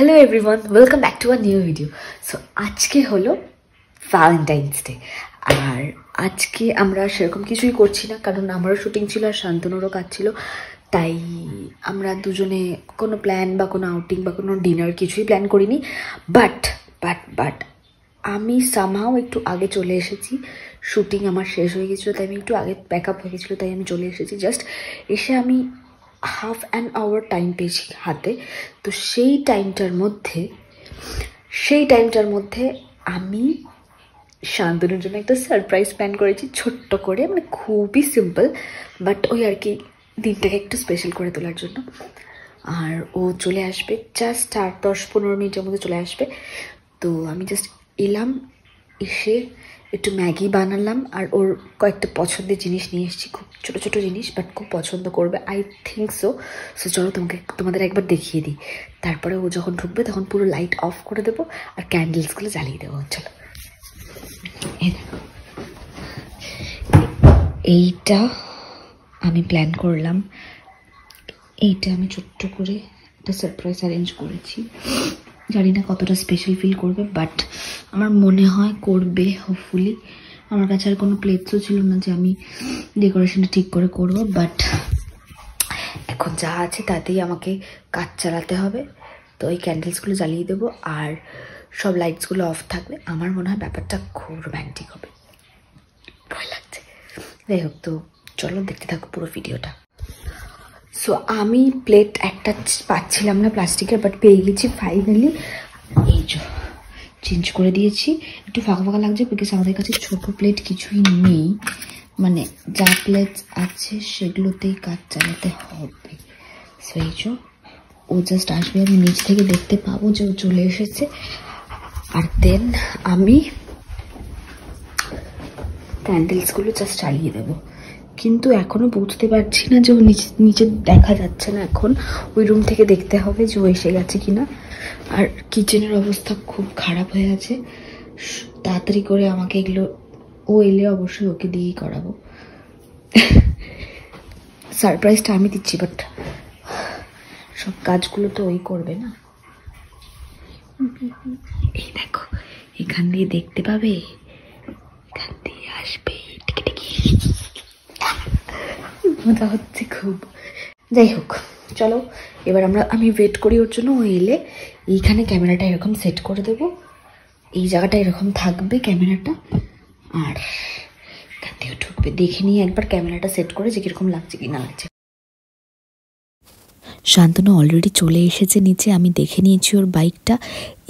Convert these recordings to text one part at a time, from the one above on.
Hello everyone, welcome back to a new video. So আজকে হলো Valentine's day আর আজকে আমরা সেরকম কিছুই করছি না কারণ আমারও শুটিং ছিল আর শান্তনুরও কাজ ছিল, তাই আমরা দুজনে কোনো প্ল্যান বা কোনো আউটিং বা কোনো ডিনার কিছুই প্ল্যান করিনি। বাট আমি সামহাও একটু আগে চলে এসেছি। শুটিং আমার শেষ হয়ে গেছিলো তাই আমি একটু আগে প্যাকআপ হয়ে গেছিলো, তাই আমি চলে এসেছি। জাস্ট এসে আমি হাফ অ্যান আওয়ার টাইম পেয়েছি হাতে। তো সেই টাইমটার মধ্যে আমি শান্তনুর জন্য একটা সারপ্রাইজ প্ল্যান করেছি ছোট্ট করে, মানে খুবই সিম্পল, বাট ওই আর কি দিনটাকে একটু স্পেশাল করে তোলার জন্য। আর ও চলে আসবে জাস্ট 10-15 মিনিটের মধ্যে চলে আসবে। তো আমি জাস্ট এলাম, এসে একটু ম্যাগি বানালাম আর ওর কয়েকটা পছন্দের জিনিস নিয়ে এসেছি, খুব ছোটো ছোটো জিনিস, বাট খুব পছন্দ করবে আই থিঙ্ক সো। চলো তোমাদের একবার দেখিয়ে দিই। তারপরে ও যখন ঢুকবে তখন পুরো লাইট অফ করে দেবো আর ক্যান্ডেলসগুলো জ্বালিয়ে দেবো। চলো, এইটা আমি প্ল্যান করলাম, এইটা আমি ছোট্ট করে একটা সারপ্রাইজ অ্যারেঞ্জ করেছি। জানি না কতটা স্পেশাল ফিল করবে, বাট আমার মনে হয় করবে হোপফুলি। আমার কাছে আর কোনো প্লেটসও ছিল না যে আমি ডেকোরেশনটা ঠিক করে করব, বাট এখন যা আছে তাতেই আমাকে কাজ চালাতে হবে। তো ওই ক্যান্ডেলসগুলো জ্বালিয়ে দেবো আর সব লাইটসগুলো অফ থাকবে। আমার মনে হয় ব্যাপারটা খুব রোম্যান্টিক হবে, ভয় লাগছে। যাই হোক, তো চলো দেখতে থাকো পুরো ভিডিওটা। সো আমি প্লেট একটা পাচ্ছিলাম না প্লাস্টিকের, বাট পেয়ে গেছি ফাইনালি। এই যে চেঞ্জ করে দিয়েছি, একটু ফাঁকা ফাঁকা লাগছে বিকজ আমাদের কাছে ছোট প্লেট কিছুই নেই, মানে যা প্লেট আছে সেগুলোতেই কাজ চালাতে হবে। সো এই যে ও জাস্ট আসবে, আমি নিচ থেকে দেখতে পাবো যে ও চলে এসেছে, আর দেন আমি ক্যান্ডেলসগুলো জাস্ট চালিয়ে দেবো। কিন্তু এখনো বুঝতে পারছি না যে ও নিচে দেখা যাচ্ছে না, এখন ওই রুম থেকে দেখতে হবে যে ও এসে গেছে কিনা। আর কিচেনের অবস্থা খুব খারাপ হয়ে আছে, তাড়াতাড়ি করে আমাকে এগুলো, ও এলে অবশ্যই ওকে দিয়েই করাবো। সারপ্রাইজটা আমি দিচ্ছি, বাট সব কাজগুলো তো ওই করবে না। এই দেখো, এখান দিয়ে দেখতে পাবে, এখান দিয়ে আসবে, মজা হচ্ছে খুব। যাই হোক, চলো এবার আমি ওয়েট করি ওর জন্য। ও এলে এইখানে ক্যামেরাটা এরকম সেট করে দেবো, এই জায়গাটা এরকম থাকবে ক্যামেরাটা, আর এখান থেকে ঢুকবে। দেখে নিয়ে একবার ক্যামেরাটা সেট করে যে কিরকম লাগছে কি না লাগছে। শান্তনু অলরেডি চলে এসেছে নিচে, আমি দেখে নিয়েছি ওর বাইকটা।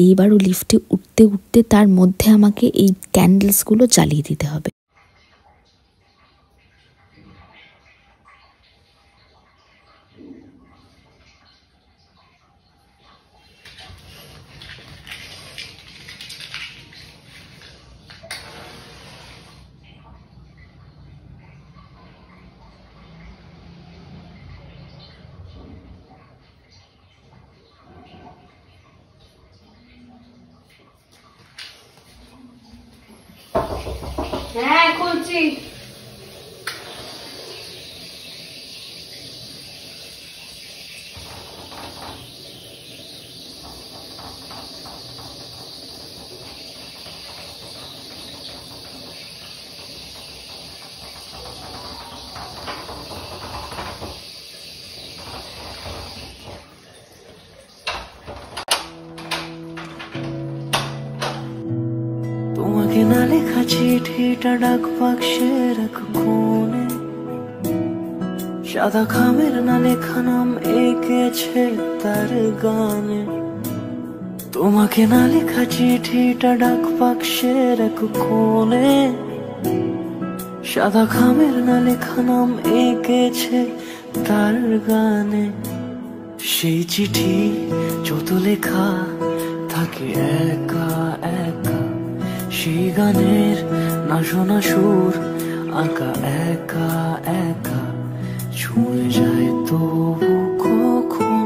এইবার ও লিফটে উঠতে উঠতে তার মধ্যে আমাকে এই ক্যান্ডেলসগুলো জ্বালিয়ে দিতে হবে। হ্যাঁ, খুলছি। তোমাকে না লেখা চিঠিটা ডাক বাক্সের এক কোণে, সাদা খামের না লেখা নাম এঁকেছে তার গানে। তোমাকে না লেখা চিঠিটা ডাক বাক্সের এক কোণে, সাদা খামের না লেখা নাম এঁকেছে তার গানে। সেই চিঠি যত লেখা থাকে একা একা, সেই গানের না শোনা সুর আঁকা একা একা, ছুঁয়ে যায় তবু কখন।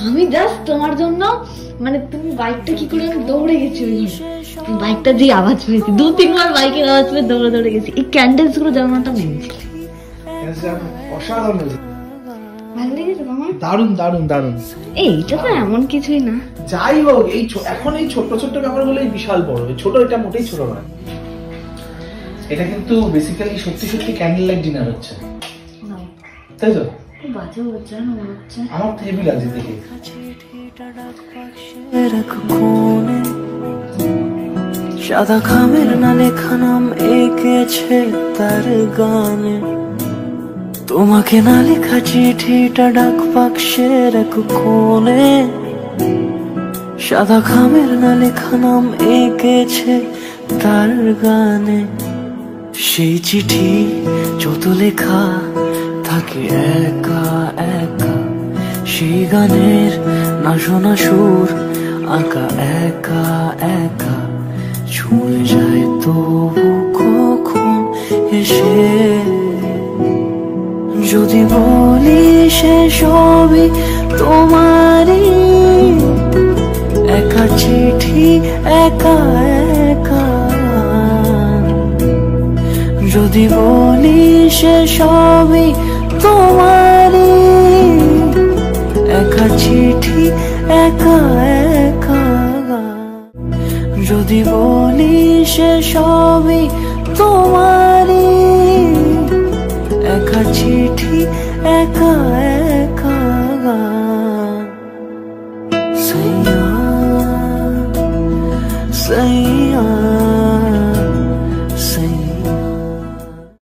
আমি জাস্ট তোমার জন্য, মানে তুমি বাইকটা কি করে, আমি দৌড়ে গেছি ওই ঘরে। বাইকটা যে আওয়াজ পেয়েছি, 2-3 বার বাইকের আওয়াজ পেয়ে দৌড়ে দৌড়ে গেছি। এই ক্যান্ডেলস গুলো জ্বালানোটা মেনেছি। অসাধারণ হয়েছে, ভালো লেগেছে তোমার? দারুণ দারুণ দারুণ। এইটা তো এমন কিছুই না। যাই হোক, এই এখন এই ছোট্ট ছোট্ট ব্যাপারগুলো এই বিশাল বড়। এই ছোট, এটা মোটেই ছোট নয়। এটা কিন্তু বেসিক্যালি সত্যি সত্যি ক্যান্ডেল লাইট ডিনার হচ্ছে, তাই তো? বাজে হচ্ছে না মনে হচ্ছে। আমার তো হেভি লাগছে দেখে। সাদা খামের না লেখা নাম এঁকেছে তার গানে, তোমাকে না লেখা চিঠিটা ডাক বাক্সের এক কোণে। সাদা খামের না লেখা নাম এঁকেছে তার গানে, সেই চিঠি যত লেখা থাকে একা একা, সেই গানের না শোনা সুর আঁকা একা একা, ছুঁয়ে যায় তবু কখন এসে। যদি বলি সে সবই তোমারই, একা চিঠি একা একা। যদি বলি সে সবই তোমারই, একা চিঠি একা একা। যদি বলি সে সবই তোমারই, একা চিঠি একা একা।